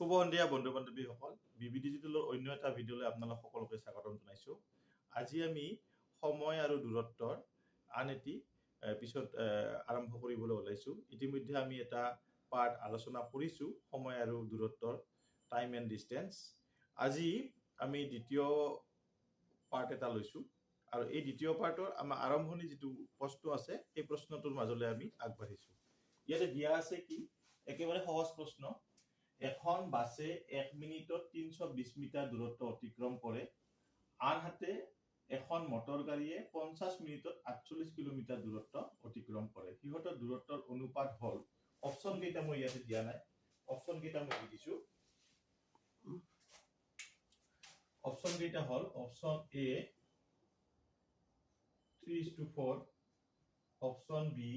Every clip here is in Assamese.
শুভ সন্ধিয়া বন্ধু বান্ধৱীসকল, বিবি ডিজিটেলৰ অন্য এটা ভিডিঅ'লৈ আপোনালোক সকলোকে স্বাগতম জনাইছোঁ। আজি আমি সময় আৰু দূৰত্বৰ আন এটি পিছত আৰম্ভ কৰিবলৈ ওলাইছোঁ। ইতিমধ্যে আমি এটা পাৰ্ট আলোচনা কৰিছোঁ, সময় আৰু দূৰত্বৰ, টাইম এণ্ড ডিষ্টেঞ্চ। আজি আমি দ্বিতীয় পাৰ্ট এটা লৈছোঁ আৰু এই দ্বিতীয় পাৰ্টৰ আমাৰ আৰম্ভণি যিটো প্ৰশ্ন আছে সেই প্ৰশ্নটোৰ মাজলৈ আমি আগবাঢ়িছোঁ। ইয়াতে দিয়া আছে কি, একেবাৰে সহজ প্ৰশ্ন। এখন বাছে 1 মিনিটত 320 মিটাৰ দূৰত্ব অতিক্ৰম কৰে, আনহাতে এখন মটৰ গাড়ীয়ে 50 মিনিটত 48 কিলোমিটাৰ দূৰত্ব অতিক্ৰম কৰে। সিহঁতৰ দূৰত্বৰ অনুপাত হ'ল, অপশ্যন কেইটা মই ইয়াতে দিয়া নাই, অপশ্যন কেইটা মই দি দিছোঁ। অপশ্যন কেইটা হ'ল, option A 3:4, option B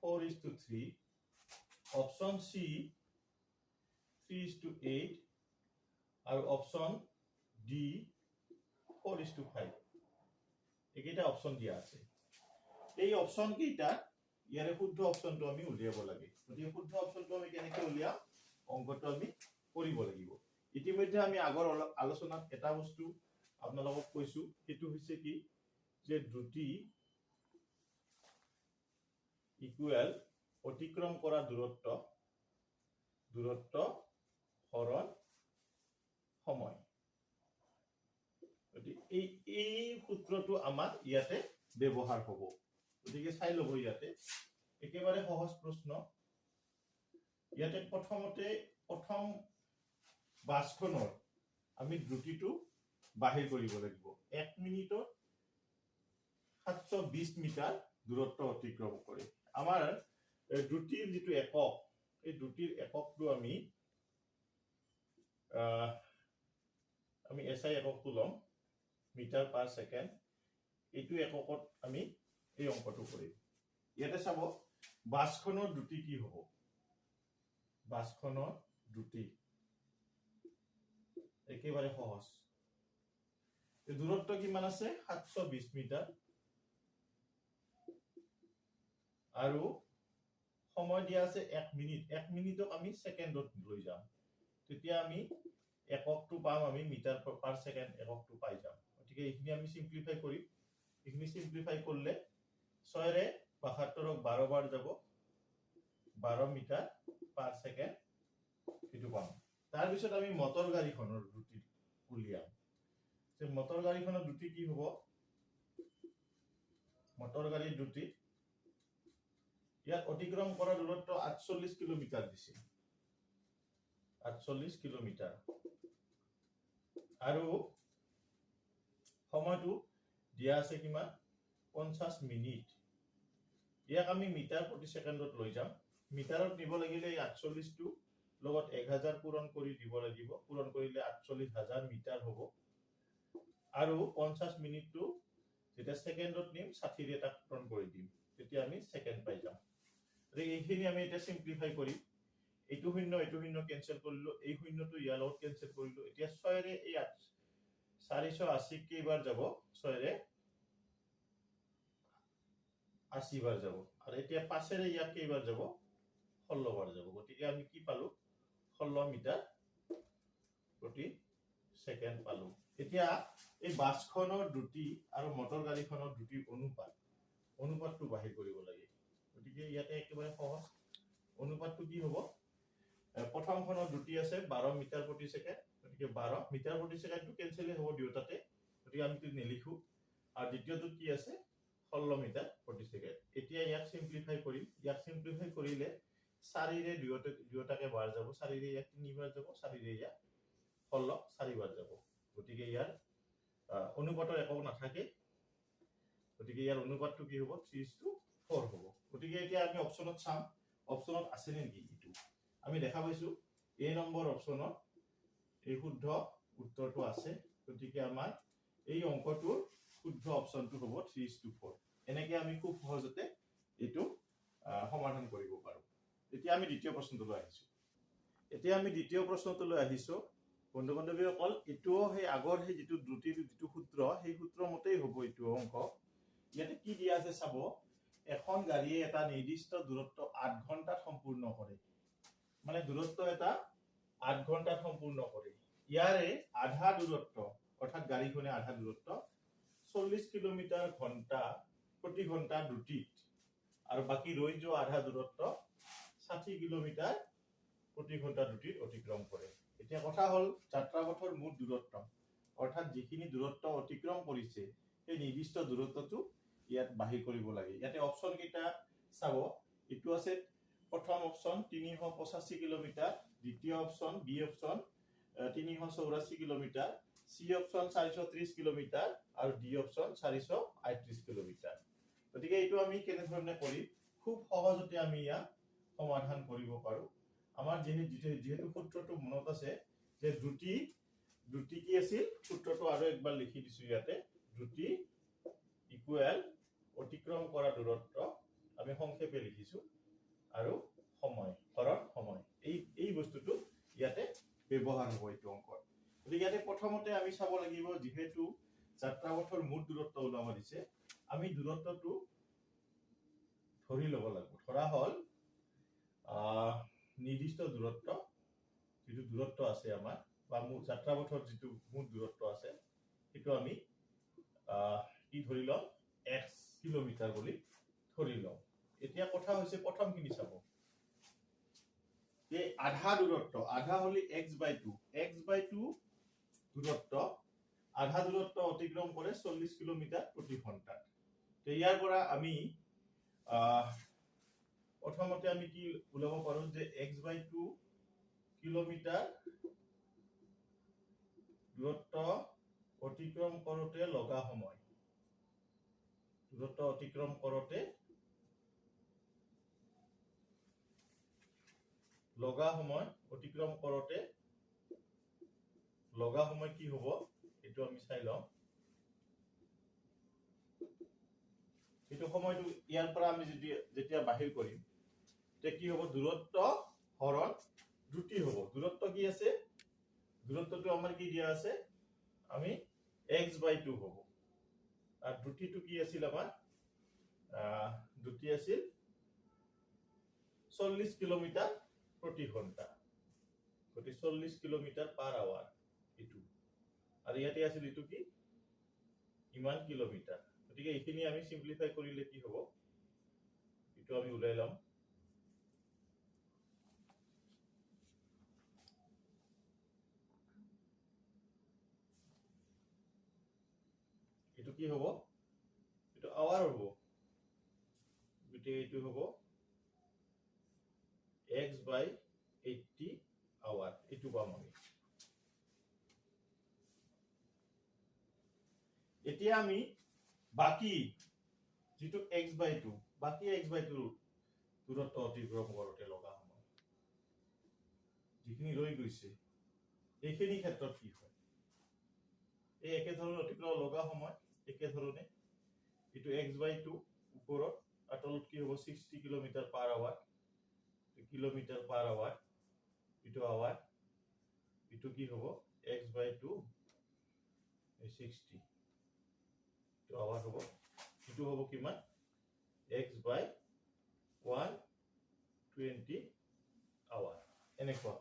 4:3, option C 3:8 আৰু অপশ্যন ডি 4:5। এইকেইটা অপশ্যন দিয়া আছে। এই অপশ্যন কেইটা ইয়াৰে শুদ্ধ অপশ্যনটো আমি উলিয়াব লাগে। গতিকে শুদ্ধ অপশ্যনটো আমি কেনেকৈ উলিয়াম, অংকটো আমি কৰিব লাগিব। ইতিমধ্যে আমি আগৰ আলোচনাত এটা বস্তু আপোনালোকক কৈছো, সেইটো হৈছে কি, যে দ্ৰুতি ইকুৱেল অতিক্ৰম কৰা দূৰত্ব হৰণ সময়। গতিকে এই সূত্ৰটো আমাৰ ইয়াতে ব্যৱহাৰ হ'ব। গতিকে চাই ল'ব, ইয়াতে একেবাৰে সহজ প্ৰশ্ন। ইয়াতে প্ৰথম বাছখনৰ আমি দ্ৰুতিটো বাহিৰ কৰিব লাগিব। 1 মিনিটত 720 মিটাৰ দূৰত্ব অতিক্ৰম কৰে। আমাৰ দ্ৰুতিৰ যিটো একক, এই দ্ৰুতিৰ এককটো আমি এছআই এককটো ল'ম, মিটাৰ পাৰ ছেকেণ্ড। এইটো এককত আমি এই অংকটো কৰিম। ইয়াতে চাব, বাছখনৰ দ্ৰুতি কি হ'ব। বাছখনৰ দ্ৰুতি একেবাৰে সহজ। দূৰত্ব কিমান আছে, 720 মিটাৰ, আৰু সময় দিয়া আছে 1 মিনিট। 1 মিনিটক আমি ছেকেণ্ডত লৈ যাম, তেতিয়া আমি এককটো পাম, আমি মিটাৰ পাৰ ছেকেণ্ড এককটো পাই যাম। গতিকে এইখিনি আমি সিম্পলিফাই কৰিম। এইখিনি সিম্পলিফাই কৰিলে 6ৰে 72ক 12 বাৰ যাব, 12 মিটাৰ পাৰ ছেকেণ্ড সেইটো পাম। তাৰপিছত আমি মটৰ গাড়ীখনৰ দ্ৰুতি উলিয়াম। যে মটৰ গাড়ীখনৰ দ্ৰুতি কি হ'ব, মটৰ গাড়ীৰ দ্ৰুতি ইয়াত অতিক্ৰম কৰা দূৰত্ব 48 কিলোমিটাৰ দিছে, 48 কিলোমিটাৰ, আৰু সময়টো দিয়া আছে কিমান, 50 মিনিট। ইয়াক আমি মিটাৰ প্ৰতি ছেকেণ্ডত লৈ যাম। মিটাৰত নিব লাগিলে 48টো লগত 1000 পূৰণ কৰি দিব লাগিব, পূৰণ কৰিলে 48,000 মিটাৰ হ'ব। আৰু 50 মিনিটটো যেতিয়া ছেকেণ্ডত নিম, 60ৰে তাক পূৰণ কৰি দিম, তেতিয়া আমি ছেকেণ্ড পাই যাম। এইখিনি আমি এতিয়া সিম্পলিফাই কৰিম। এইটো শূন্য কেনচেল কৰিলো, এই শূন্যটো ইয়াৰ লগত কেনচেল কৰিলো। এতিয়া 6ৰে এই 480 কেইবাৰ যাব, 6ৰে 80 বাৰ যাব, আৰু এতিয়া 5ৰে ইয়াক কেইবাৰ যাব, 16 বাৰ যাব। গতিকে আমি কি পালো, 16 মিটাৰ প্ৰতি ছেকেণ্ড পালো। এতিয়া এই বাছখনৰ দ্ৰুতি আৰু মটৰ গাড়ীখনৰ দ্ৰুতিৰ অনুপাতটো বাহিৰ কৰিব লাগে। গতিকে ইয়াতে একেবাৰে সহজ। অনুপাতটো কি হ'ব, প্ৰথমখনৰ দ্ৰুতি আছে 12 মিটাৰ প্ৰতি ছেকেণ্ড, গতিকে 12 মিটাৰ প্ৰতি ছেকেণ্ডটো কেনচেল হ'ব দুয়োটাতে, গতিকে আমি নিলিখো। আৰু দ্বিতীয়টো কি আছে, 16 মিটাৰ প্ৰতি ছেকেণ্ড। এতিয়া ইয়াক সিম্পলিফাই কৰিম। ইয়াক সিম্পলিফাই কৰিলে 4ৰে দুয়োটাকে বাৰ যাব, 4ৰে ইয়াক 3 বাৰ যাব, 4ৰে ইয়াক 16 4 বাৰ যাব। গতিকে ইয়াৰ অনুপাতৰ একক নাথাকে, গতিকে ইয়াৰ অনুপাতটো কি হ'ব, 3:4 হ'ব। গতিকে এতিয়া আমি অপশ্যনত চাম, অপশ্যনত আছে নেকি। এইটো আমি দেখা পাইছো, এ নম্বৰ অপশ্যনত এই শুদ্ধ উত্তৰটো আছে। গতিকে আমাৰ এই অংকটোৰ শুদ্ধ অপশ্যনটো হ'ব 3:4। এনেকে আমি খুব সহজতে এইটো সমাধান কৰিব পাৰো। এতিয়া আমি দ্বিতীয় প্ৰশ্নটোলৈ আহিছো। বন্ধু বান্ধৱীসকল, এইটোও সেই আগৰ সেই যিটো দ্ৰুতিৰ যিটো সূত্ৰ, সেই সূত্ৰ মতেই হ'ব এইটো অংক। ইয়াতে কি দিয়া আছে চাব, এখন গাড়ীয়ে এটা নিৰ্দিষ্ট দূৰত্ব 8 ঘণ্টাত সম্পূৰ্ণ কৰে। মানে দূৰত্ব এটা 8 ঘন্টাত সম্পূৰ্ণ কৰে ইয়াৰে আধা দূৰত্ব অৰ্থাৎ গাড়ীখনে আধা দূৰত্ব 40 কিলোমিটাৰ ঘন্টা প্ৰতি ঘন্টা দ্ৰুতিত আৰু বাকি ৰৈ যোৱা আধা দূৰত্ব 60 কিলোমিটাৰ প্ৰতি ঘন্টা দ্ৰুতিত অতিক্ৰম কৰে এতিয়া কথা হল যাত্ৰাপথৰ মুঠ দূৰত্ব অৰ্থাৎ যিখিনি দূৰত্ব অতিক্ৰম কৰিছে সেই নিৰ্দিষ্ট দূৰত্বটো ইয়াত বাহিৰ কৰিব লাগে ইয়াতে অপচন কেইটা চাব ইটো আছে প্ৰথম অপচন 385 কিলোমিটাৰ দ্বিতীয় অপচন বি অপচন 384 কিলোমিটাৰ সি অপচন 430 কিলোমিটাৰ আৰু ডি অপচন 438 কিলোমিটাৰ গতিকে এইটো আমি কেনে ধৰণে কৰিম খুব সহজতে আমি ইয়াক সমাধান কৰিব পাৰো আমাৰ যেহেতু সূত্ৰটো মনত আছে যে দ্ৰুতি কি আছিল সূত্ৰটো আৰু একবাৰ লিখি দিছো ইয়াতে দ্ৰুতি ইকুৱেল অতিক্ৰম কৰা দূৰত্ব আমি সংক্ষেপে লিখিছো আৰু সময় হৰণ সময় এই বস্তুটো ইয়াতে ব্যৱহাৰ হ'ব এইটো অংকৰ গতিকে ইয়াতে প্ৰথমতে আমি চাব লাগিব যেহেতু যাত্ৰাপথৰ মুঠ দূৰত্ব ওলাব দিছে আমি দূৰত্বটো ধৰি ল'ব লাগিব ধৰা হল নিৰ্দিষ্ট দূৰত্ব যিটো দূৰত্ব আছে আমাৰ বা যাত্ৰাপথৰ যিটো মুঠ দূৰত্ব আছে সেইটো আমি কি ধৰি লম x কিলোমিটাৰ বুলি ধৰি লম এতিয়া কথা হৈছে প্ৰথমখিনি চাব এই আধা দূৰত্ব আধা হলি x/2 দূৰত্ব আধা দূৰত্ব অতিক্ৰম কৰে 40 কিলোমিটাৰ প্ৰতি ঘন্টাত তে ইয়াৰ পৰা আমি প্ৰথমতে আমি কি উলাব পাৰো যে x/2 কিলোমিটাৰ দূৰত্ব অতিক্ৰম কৰোতে লগা সময় দূৰত্ব অতিক্ৰম কৰোতে লগা সময় অতিক্ৰম কৰোতে লগা সময় কি হ'ব এটো আমি চাই লম এটো সময়টো ইয়াৰ পৰা আমি যেতিয়া বাহিৰ কৰিম তে কি হ'ব দূৰত্ব হৰণ দ্ৰুতি হ'ব দূৰত্ব কি আছে দূৰত্বটো আমাৰ কি দিয়া আছে আমি x/2 হ'ব আৰু দ্ৰুতিটো কি আছিল আমাৰ দ্ৰুতি আছিল 40 কিলোমিটাৰ প্ৰতি ঘন্টা গতি 40 কিলোমিটাৰ পাৰ আৱাৰ ইটো আৰু ইয়াতে আছিল ইটো কি ইমান কিলোমিটাৰ গতিকে এইখিনি আমি সিম্পলিফাই কৰিলে কি হ'ব ইটো আমি উলাই লম এটো কি হ'ব এটো আৱাৰ হ'ব গতি এটো হ'ব x/80 আৱাৰ এটো পাম আমি এতিয়া আমি বাকি যেটো x/2 বাকি x/2 দূৰত্ব অতিক্ৰম কৰোতে লগা সময় যিখিনি ৰৈ গৈছে এইখিনি ক্ষেত্ৰত কি হয় এই একে ধৰণৰ অতিক্ৰম লগা সময় একে ধৰণে এটো x/2 ওপৰত আতলত কি হ'ব 60 kilometre per hour kilometre per hour এটো আৱাৰ এটো কি হ'ব x/2 60 তো আৱাৰ হ'ব এটো হ'ব কিমান x/120 আৱাৰ এনেকুৱা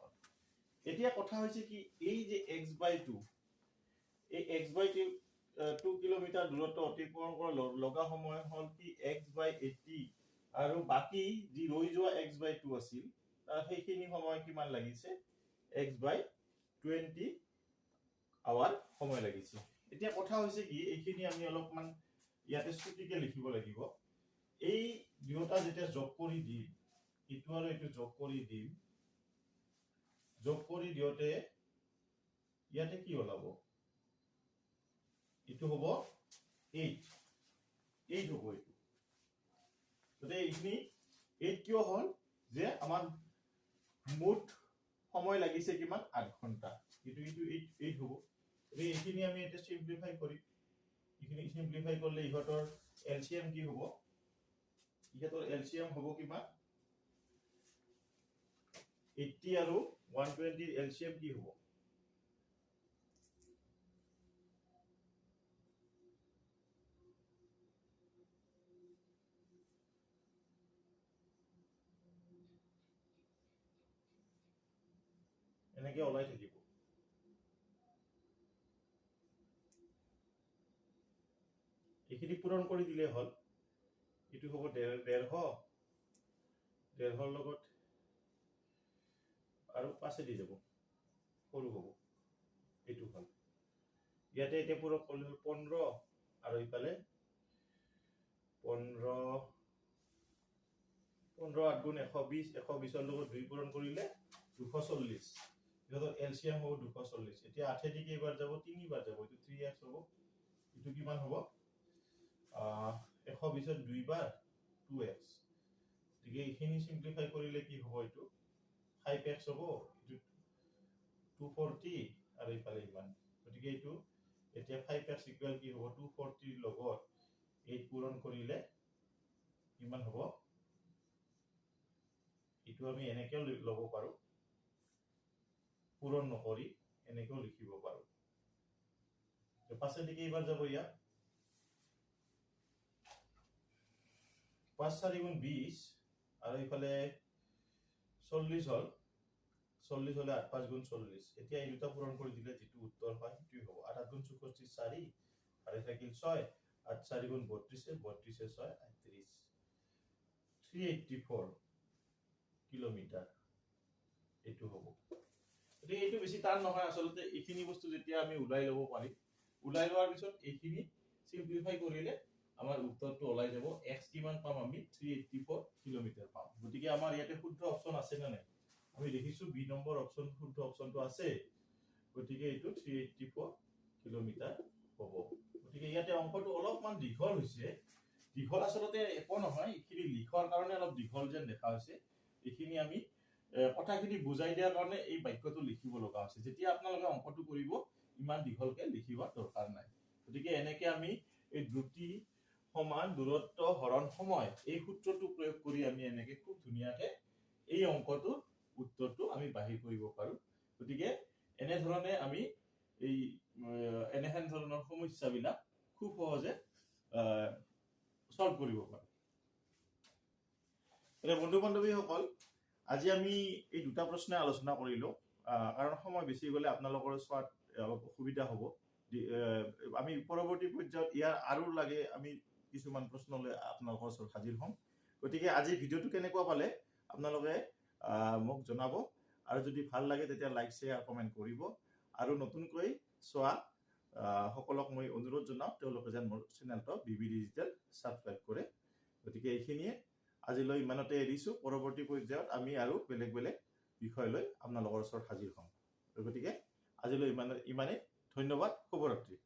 এতিয়া কথা হৈছে কি এই যে x/2 এই x/2 কিলোমিটাৰ দূৰত্ব অতিক্ৰম কৰা লগা সময় হল কি x/80 আৰু বাকি যি ৰৈ যোৱা x/2 আছিল সেইখিনি সময় কিমান লাগিছে x/20 আৱাৰ সময় লাগিছে এতিয়া কথা হৈছে কি এইখিনি আমি অলপমান ইয়াতে স্টুটিকে লিখিব লাগিব এই দুটা যেতিয়া যোগ কৰি দিম ইটো আৰু ইটো যোগ কৰি দিওতে ইয়াতে কি ওলাব ইটো হ'ব 8 হ'ব ইটো গতে এইখিনি 8 কিয় হল যে আমাৰ মুঠ সময় লাগিছে কিমান 8 ঘন্টা ইটো 8 হ'ব এইখিনি আমি এটা সিম্পলিফাই করি এইখিনি সিম্পলিফাই করলে ইহতৰ এলসিএম কি হ'ব ইহতৰ এলসিএম হ'ব কিমান 80 আৰু 120 এলসিএম কি হ'ব এনেকৈ ওলাই থাকিব। এইখিনি পূৰণ কৰি দিলে হ'ল। এইটো হ'ব 150 লগত আৰু 5 দি যাব, সৰু হ'ব। এইটো হ'ল ইয়াতে এতিয়া পূৰণ কৰিলে হ'ল 15 আৰু ইফালে 15 8 গুণ 120, 120 লগত 2 পূৰণ কৰিলে 240। ইহঁতৰ এলচিয়াম হ'ব 240। এতিয়া 8 দি কেইবাৰ যাব? 3 বাৰ যাব। এইটো 3x হ'ব। এইটো কিমান হ'ব? 120ত 2 বাৰ 2x। গতিকে এইখিনি সিম্পলিফাই কৰিলে কি হ'ব? এইটো 5x হ'ব। এইটো 240 আৰু ইফালে ইমান। গতিকে এইটো এতিয়া 5x ইকুৱেল কি হ'ব? 240 লগত 8 পূৰণ কৰিলে কিমান হ'ব? এইটো আমি এনেকেও ল'ব পাৰো, পূৰণ নকৰি এনেকেও লিখিব পাৰো। 5 দি কেইবাৰ যাব? ইয়াত 5 4 গুণ 20 আৰু ইফালে 40 হ'ল। 40 হলে 8 5 গুণ 40। এতিয়া এই দুটা পূৰণ কৰি দিলে যেটো উত্তৰ হয় সেইটোই হ'ব। 8 গুণ 64 4 আৰু থাকিল 6। 8 4 গুণ 32 32 6 38। 384 কিলোমিটাৰ এইটো হ'ব। গতিকে এইটো বেছি টান নহয় আসলতে। এইখিনি বস্তু যেতিয়া আমি উলাই ল'ব পাৰিম, উলাই লোৱাৰ পিছত এইখিনি সিম্পলিফাই কৰিলে আমাৰ উত্তৰটো ওলাই যাব। x কিমান পাম আমি? 384 কিলোমিটাৰ পাম। গতিকে আমাৰ ইয়াতে শুদ্ধ অপচন আছে না নাই? আমি দেখিছো বি নম্বৰ অপচন শুদ্ধ অপচনটো আছে। গতিকে এইটো 384 কিলোমিটাৰ হ'ব। গতিকে ইয়াতে অংকটো অলপমান দীঘল হৈছে। দীঘল আসলতে একো নহয়, এইখিনি লিখাৰ কাৰণে অলপ দীঘল যেন দেখা হৈছে। এইখিনি আমি কথাখিনি বুজাই দিয়াৰ কাৰণে এই বাক্যটো লিখিব লগা হৈছে। যেতিয়া আপোনালোকে অংকটো কৰিব ইমান দীঘলকে লিখিব দৰকাৰ নাই। গতিকে এনেকে আমি এই দ্ৰুতি সমান দূৰত্ব হৰণ সময় এই সূত্ৰটো প্ৰয়োগ কৰি আমি এনেকে খুব ধুনীয়াকে এই অংকটোৰ উত্তৰটো আমি বাহিৰ কৰিব পাৰো। গতিকে এনে ধৰণে আমি এই এনেহেন ধৰণৰ সমস্যাবিলাক খুব সহজে সলভ কৰিব পাৰো। এনে বন্ধু বান্ধৱীসকল, আজি আমি এই দুটা প্ৰশ্ন আলোচনা কৰিলো। কাৰণ সময় বেছি গ'লে আপোনালোকৰ চোৱাত অলপ অসুবিধা হ'ব। আমি পৰৱৰ্তী পৰ্যায়ত ইয়াৰ আৰু লাগে আমি কিছুমান প্ৰশ্নলৈ আপোনালোকৰ ওচৰত হাজিৰ হ'ম। গতিকে আজি ভিডিঅ'টো কেনেকুৱা পালে আপোনালোকে মোক জনাব। আৰু যদি ভাল লাগে তেতিয়া লাইক শ্বেয়াৰ কমেণ্ট কৰিব। আৰু নতুনকৈ চোৱা সকলক মই অনুৰোধ জনাওঁ তেওঁলোকে যেন মোৰ চেনেলটো বিবি ডিজিটেল ছাবস্ক্ৰাইব কৰে। গতিকে এইখিনিয়ে আজিলৈ ইমানতে এৰিছো। পৰৱৰ্তী পৰ্যায়ত আমি আৰু বেলেগ বেলেগ বিষয় লৈ আপোনালোকৰ ওচৰত হাজিৰ হ'ম। গতিকে আজিলৈ ইমানেই। ধন্যবাদ। শুভৰাত্ৰি।